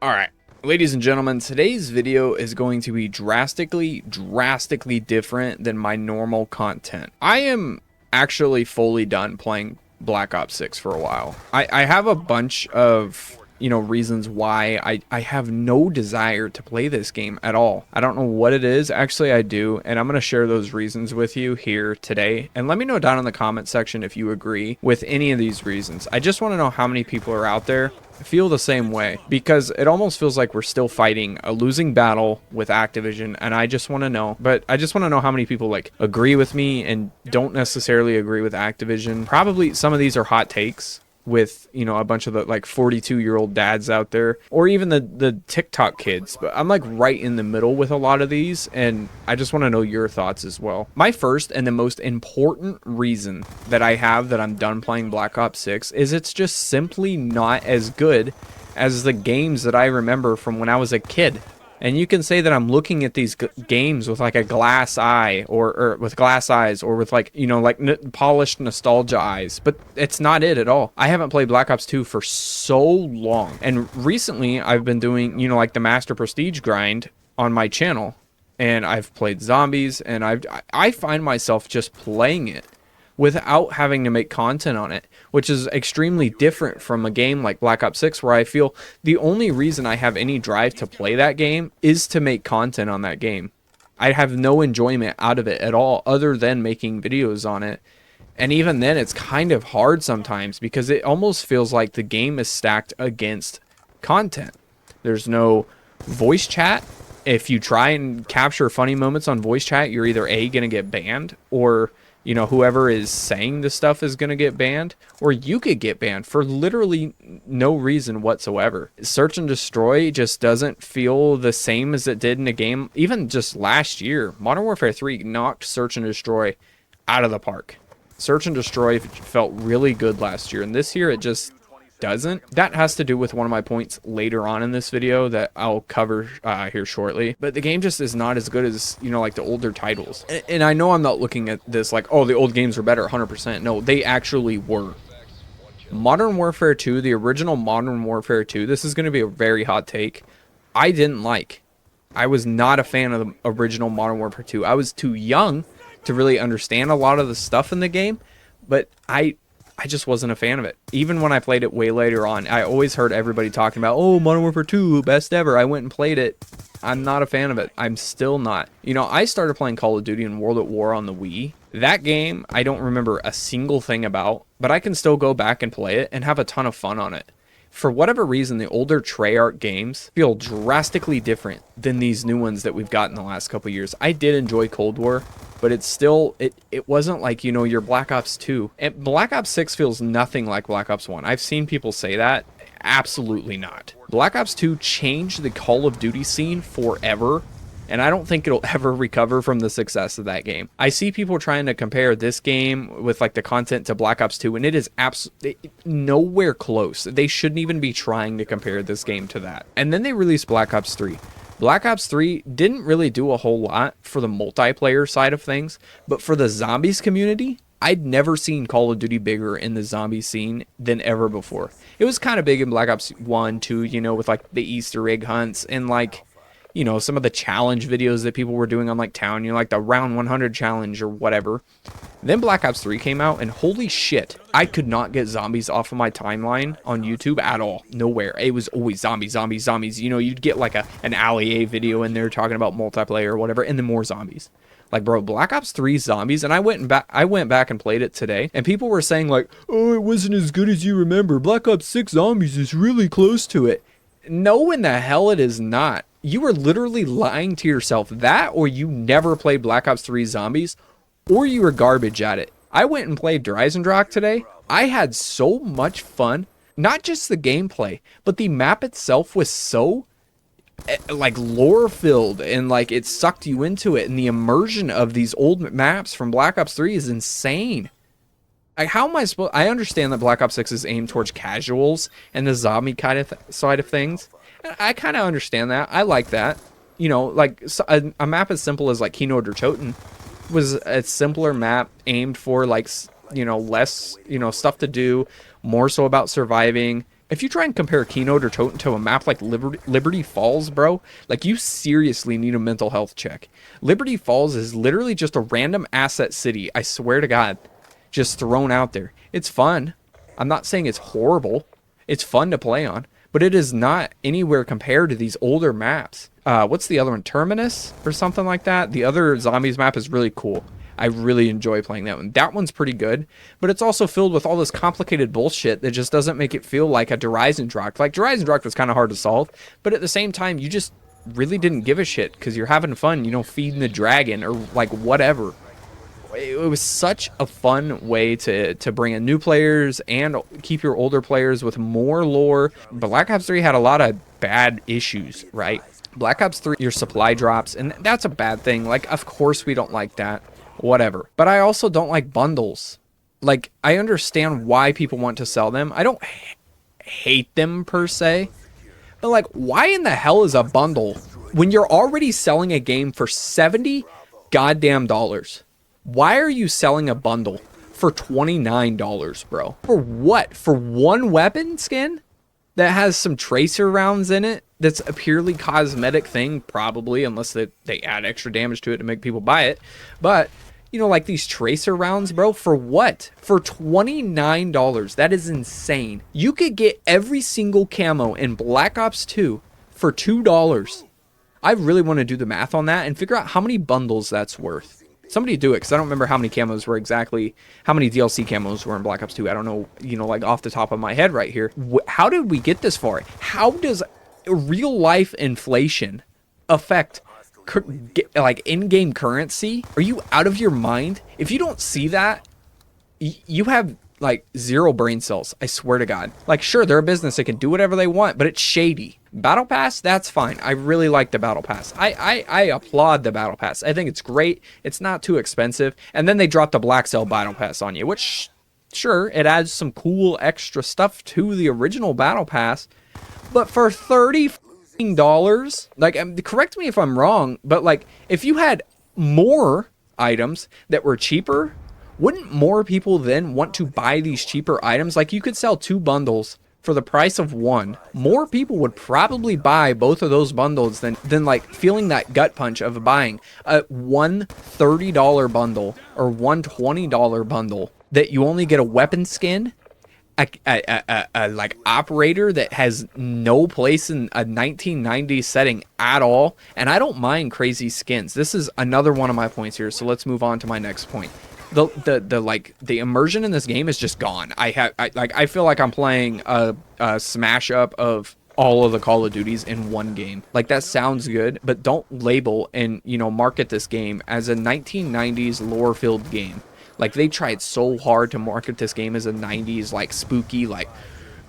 Alright, ladies and gentlemen, today's video is going to be drastically different than my normal content. I am actually fully done playing Black Ops 6 for a while. I have a bunch of, reasons why I have no desire to play this game at all. I don't know what it is. Actually, I do, and I'm going to share those reasons with you here today. And let me know down in the comment section if you agree with any of these reasons. I just want to know how many people are out there feel the same way, because it almost feels like we're still fighting a losing battle with Activision, and I just want to know how many people like agree with me and don't necessarily agree with Activision. Probably some of these are hot takes with, a bunch of the like 42-year-old dads out there, or even the TikTok kids, but I'm like right in the middle with a lot of these, and I just want to know your thoughts as well. My first and the most important reason that I have that I'm done playing Black Ops 6 is it's just simply not as good as the games that I remember from when I was a kid. And you can say that I'm looking at these games with like a glass eye, or with glass eyes, or with like, polished nostalgia eyes. But it's not it at all. I haven't played Black Ops 2 for so long. And recently I've been doing, like the Master Prestige grind on my channel. And I've played zombies, and I find myself just playing it without having to make content on it, which is extremely different from a game like Black Ops 6, where I feel the only reason I have any drive to play that game is to make content on that game. I have no enjoyment out of it at all other than making videos on it. And even then, it's kind of hard sometimes because it almost feels like the game is stacked against content. There's no voice chat. If you try and capture funny moments on voice chat, you're either A, gonna get banned, or whoever is saying this stuff is going to get banned, or you could get banned for literally no reason whatsoever. Search and destroy just doesn't feel the same as it did in a game. Even just last year, Modern Warfare 3 knocked search and destroy out of the park. Search and destroy felt really good last year, and this year it just doesn't. That has to do with one of my points later on in this video that I'll cover here shortly. But the game just is not as good as, like the older titles. And I know I'm not looking at this like, oh, the old games were better 100%. No, they actually were. Modern Warfare 2, the original Modern Warfare 2, this is going to be a very hot take, I didn't like. I was not a fan of the original Modern Warfare 2. I was too young to really understand a lot of the stuff in the game, but I just wasn't a fan of it. Even when I played it way later on, I always heard everybody talking about, oh, Modern Warfare 2, best ever. I went and played it. I'm not a fan of it. I'm still not. I started playing Call of Duty and World at War on the Wii. That game, I don't remember a single thing about, but I can still go back and play it and have a ton of fun on it. For whatever reason, the older Treyarch games feel drastically different than these new ones that we've got in the last couple years. I did enjoy Cold War, but it's still, it wasn't like, your Black Ops 2. And Black Ops 6 feels nothing like Black Ops 1. I've seen people say that. Absolutely not. Black Ops 2 changed the Call of Duty scene forever, and I don't think it'll ever recover from the success of that game. I see people trying to compare this game with like the content to Black Ops 2, and it is absolutely nowhere close. They shouldn't even be trying to compare this game to that. And then they released Black Ops 3. Black Ops 3 didn't really do a whole lot for the multiplayer side of things, but for the zombies community, I'd never seen Call of Duty bigger in the zombie scene than ever before. It was kind of big in Black Ops 1, 2, with like the Easter egg hunts and like, some of the challenge videos that people were doing on like Town, like the round 100 challenge or whatever. Then Black Ops 3 came out, and holy shit, I could not get zombies off of my timeline on YouTube at all. Nowhere. It was always zombies, zombies, zombies. You'd get like an Alley A video in there talking about multiplayer or whatever, and then more zombies. Like, bro, Black Ops 3 zombies, and I went back and played it today, and people were saying like, oh, it wasn't as good as you remember. Black Ops 6 zombies is really close to it. No, in the hell it is not. You are literally lying to yourself. That, or you never played Black Ops 3 zombies, or you were garbage at it. I went and played Dreisendracht today. I had so much fun. Not just the gameplay, but the map itself was so like lore filled, and like it sucked you into it, and the immersion of these old maps from Black Ops 3 is insane. Like, how am I supposed... I understand that Black Ops 6 is aimed towards casuals and the zombie kind of side of things. I kind of understand that. I like that. Like a map as simple as like Kino der Toten was a simpler map aimed for like, less, stuff to do, more so about surviving, If you try and compare Keynote or Totem to a map like Liberty Falls, bro, like you seriously need a mental health check. Liberty Falls is literally just a random asset city, I swear to God, just thrown out there. It's fun. I'm not saying it's horrible. It's fun to play on, but it is not anywhere compared to these older maps. What's the other one? Terminus or something like that? The other zombies map is really cool. I really enjoy playing that one. That one's pretty good, but it's also filled with all this complicated bullshit that just doesn't make it feel like a Dreisendracht. Like, Dreisendracht was kind of hard to solve, but at the same time, you just really didn't give a shit because you're having fun, you know, feeding the dragon or, like, whatever. It was such a fun way to bring in new players and keep your older players with more lore. Black Ops 3 had a lot of bad issues, right? Black Ops 3, your supply drops, and that's a bad thing. Like, of course we don't like that. Whatever. But I also don't like bundles. Like, I understand why people want to sell them. I don't hate them per se. But like, why in the hell is a bundle when you're already selling a game for $70 goddamn dollars? Why are you selling a bundle for $29, bro? For what? For one weapon skin that has some tracer rounds in it? That's a purely cosmetic thing, probably, unless they add extra damage to it to make people buy it. But, you know, like these tracer rounds, bro, for what? For $29. That is insane. You could get every single camo in Black Ops 2 for $2. I really want to do the math on that and figure out how many bundles that's worth. Somebody do it, because I don't remember how many camos were exactly, how many DLC camos were in Black Ops 2. I don't know, you know, like off the top of my head right here. How did we get this far? How does real life inflation affect like in-game currency? Are you out of your mind? If you don't see that, you have like zero brain cells. I swear to God. Like, sure, they're a business, they can do whatever they want, but it's shady. Battle Pass, that's fine. I really like the Battle Pass. I applaud the Battle Pass. I think it's great. It's not too expensive. And then they dropped the Black Cell Battle Pass on you, which, sure, it adds some cool extra stuff to the original Battle Pass. But for $30, like, correct me if I'm wrong, but like, if you had more items that were cheaper, wouldn't more people then want to buy these cheaper items? Like, you could sell 2 bundles for the price of 1. More people would probably buy both of those bundles than like feeling that gut punch of buying a $1 $30 bundle or $1 $20 bundle that you only get a weapon skin, a like operator that has no place in a 1990s setting at all. And I don't mind crazy skins. This is another one of my points here, so let's move on to my next point. The immersion in this game is just gone. I feel like I'm playing a smash up of all of the Call of Duties in one game. Like, that sounds good, but don't label and, you know, market this game as a 1990s lore filled game. Like, they tried so hard to market this game as a 90s, like, spooky, like,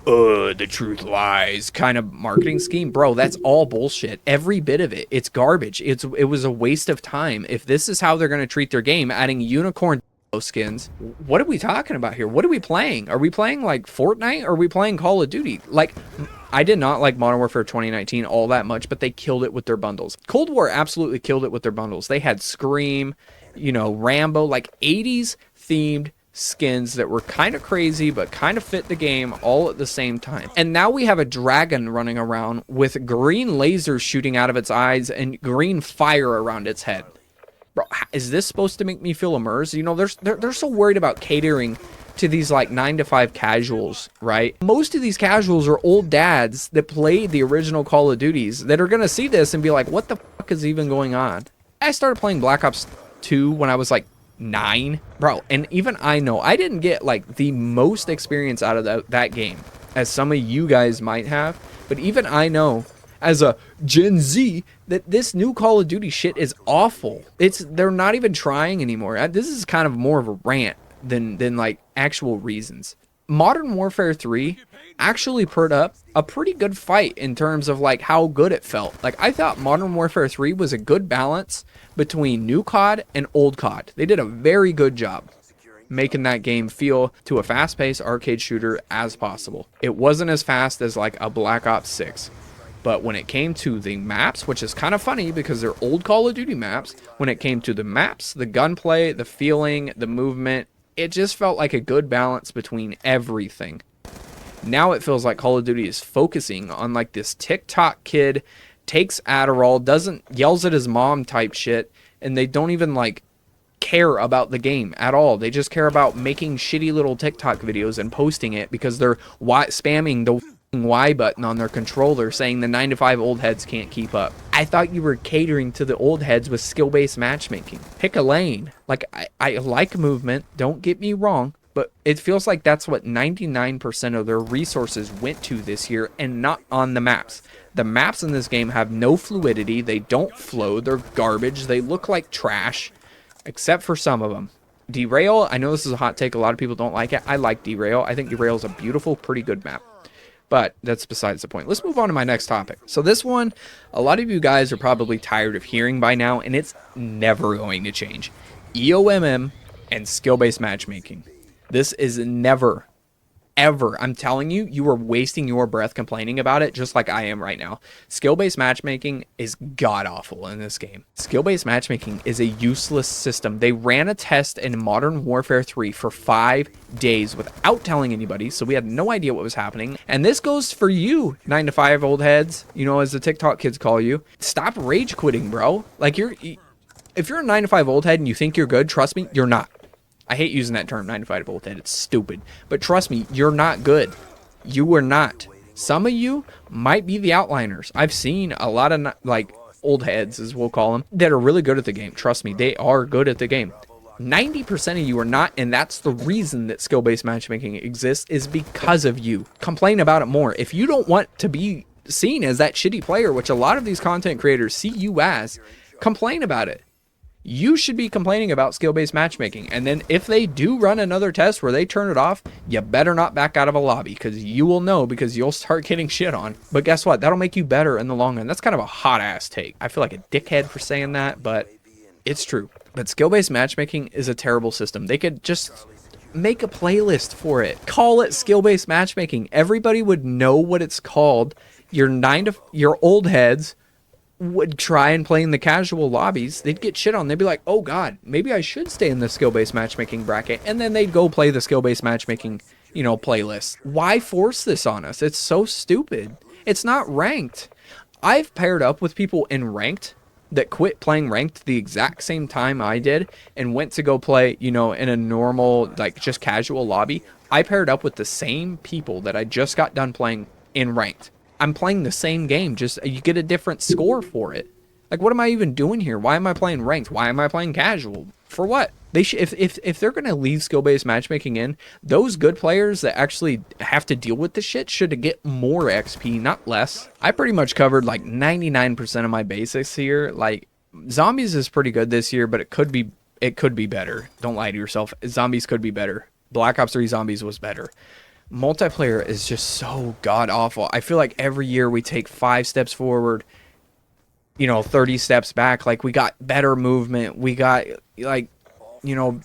the truth lies kind of marketing scheme. Bro, that's all bullshit. Every bit of it. It's garbage. It was a waste of time. If this is how they're going to treat their game, adding unicorn skins, what are we talking about here? What are we playing? Are we playing like Fortnite, or are we playing Call of Duty? Like, I did not like Modern Warfare 2019 all that much, but they killed it with their bundles. Cold War absolutely killed it with their bundles. They had Scream, you know, Rambo, like 80s themed skins that were kind of crazy but kind of fit the game all at the same time. And now we have a dragon running around with green lasers shooting out of its eyes and green fire around its head. Bro, is this supposed to make me feel immersed? You know, they're so worried about catering to these like 9-to-5 casuals, right? Most of these casuals are old dads that played the original Call of Duties that are gonna see this and be like, what the fuck is even going on? I started playing Black Ops 2 when I was like 9, bro, and even I know I didn't get like the most experience out of that game as some of you guys might have, but even I know as a Gen Z that this new Call of Duty shit is awful. They're not even trying anymore. This is kind of more of a rant than like actual reasons. Modern Warfare 3 actually put up a pretty good fight in terms of like how good it felt. Like, I thought Modern Warfare 3 was a good balance between new COD and old COD. They did a very good job making that game feel to a fast-paced arcade shooter as possible. It wasn't as fast as like a Black Ops 6. But when it came to the maps, which is kind of funny because they're old Call of Duty maps, when it came to the maps, the gunplay, the feeling, the movement, it just felt like a good balance between everything. Now it feels like Call of Duty is focusing on like this TikTok kid takes Adderall, yells at his mom type shit, and they don't even like care about the game at all. They just care about making shitty little TikTok videos and posting it because they're spamming the Y button on their controller saying the 9 to 5 old heads can't keep up. I thought you were catering to the old heads with skill-based matchmaking. Pick a lane. Like, I like movement, don't get me wrong, but it feels like that's what 99% of their resources went to this year and not on the maps. The maps in this game have no fluidity, they don't flow, they're garbage, they look like trash, except for some of them. Derail, I know this is a hot take, a lot of people don't like it. I like Derail. I think Derail is a beautiful, pretty good map. But that's besides the point. Let's move on to my next topic. So this one, a lot of you guys are probably tired of hearing by now, and it's never going to change. EOMM and skill-based matchmaking. This is never, ever, I'm telling you, you are wasting your breath complaining about it just like I am right now. Skill-based matchmaking is god-awful in this game. Skill-based matchmaking is a useless system. They ran a test in Modern Warfare 3 for 5 days without telling anybody, so we had no idea what was happening. And this goes for you, 9 to 5 old heads, you know, as the TikTok kids call you. Stop rage quitting, bro. Like, if you're a 9 to 5 old head and you think you're good, trust me, you're not. I hate using that term, 9 to 5 old head. It's stupid. But trust me, you're not good. You are not. Some of you might be the outliners. I've seen a lot of, like, old heads, as we'll call them, that are really good at the game. Trust me, they are good at the game. 90% of you are not, and that's the reason that skill-based matchmaking exists, is because of you. Complain about it more. If you don't want to be seen as that shitty player, which a lot of these content creators see you as, complain about it. You should be complaining about skill-based matchmaking. And then if they do run another test where they turn it off, you better not back out of a lobby, because you will know, because you'll start getting shit on. But guess what? That'll make you better in the long run. That's kind of a hot-ass take. I feel like a dickhead for saying that, but it's true. But skill-based matchmaking is a terrible system. They could just make a playlist for it. Call it skill-based matchmaking. Everybody would know what it's called. Your old heads would try and play in the casual lobbies. They'd get shit on. They'd be like, oh god, maybe I should stay in the skill-based matchmaking bracket. And then they'd go play the skill-based matchmaking, you know, playlist. Why force this on us? It's so stupid. It's not ranked. I've paired up with people in ranked that quit playing ranked the exact same time I did and went to go play, you know, in a normal, like, just casual lobby. I paired up with the same people that I just got done playing in ranked. I'm playing the same game, just you get a different score for it. Like, what am I even doing here? Why am I playing ranked? Why am I playing casual? For what? They should, if they're gonna leave skill-based matchmaking in, those good players that actually have to deal with this shit should get more XP, not less. I pretty much covered like 99% of my basics here. Like, zombies is pretty good this year, but it could be better. Don't lie to yourself. Zombies could be better. Black Ops 3 Zombies was better. Multiplayer is just so god-awful. I feel like every year we take 5 steps forward, you know, 30 steps back. Like, we got better movement. We got, like, you know,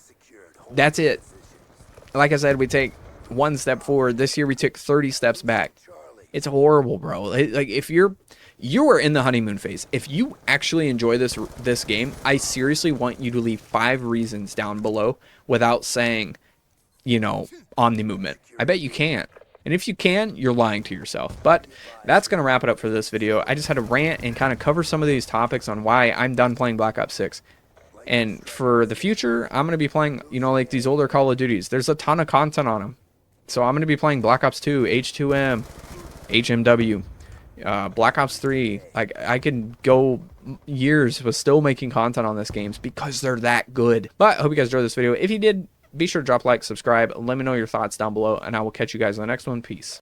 that's it. Like I said, we take 1 step forward. This year we took 30 steps back. It's horrible, bro. Like, if you are in the honeymoon phase, if you actually enjoy this game, I seriously want you to leave 5 reasons down below without saying, you know, Omni movement. I bet you can't. And if you can, you're lying to yourself. But that's going to wrap it up for this video. I just had to rant and kind of cover some of these topics on why I'm done playing Black Ops 6. And for the future, I'm going to be playing, you know, like these older Call of Duties. There's a ton of content on them. So I'm going to be playing Black Ops 2, H2M, HMW, Black Ops 3. Like, I can go years with still making content on these games because they're that good. But I hope you guys enjoyed this video. If you did, be sure to drop a like, subscribe, let me know your thoughts down below, and I will catch you guys in the next one. Peace.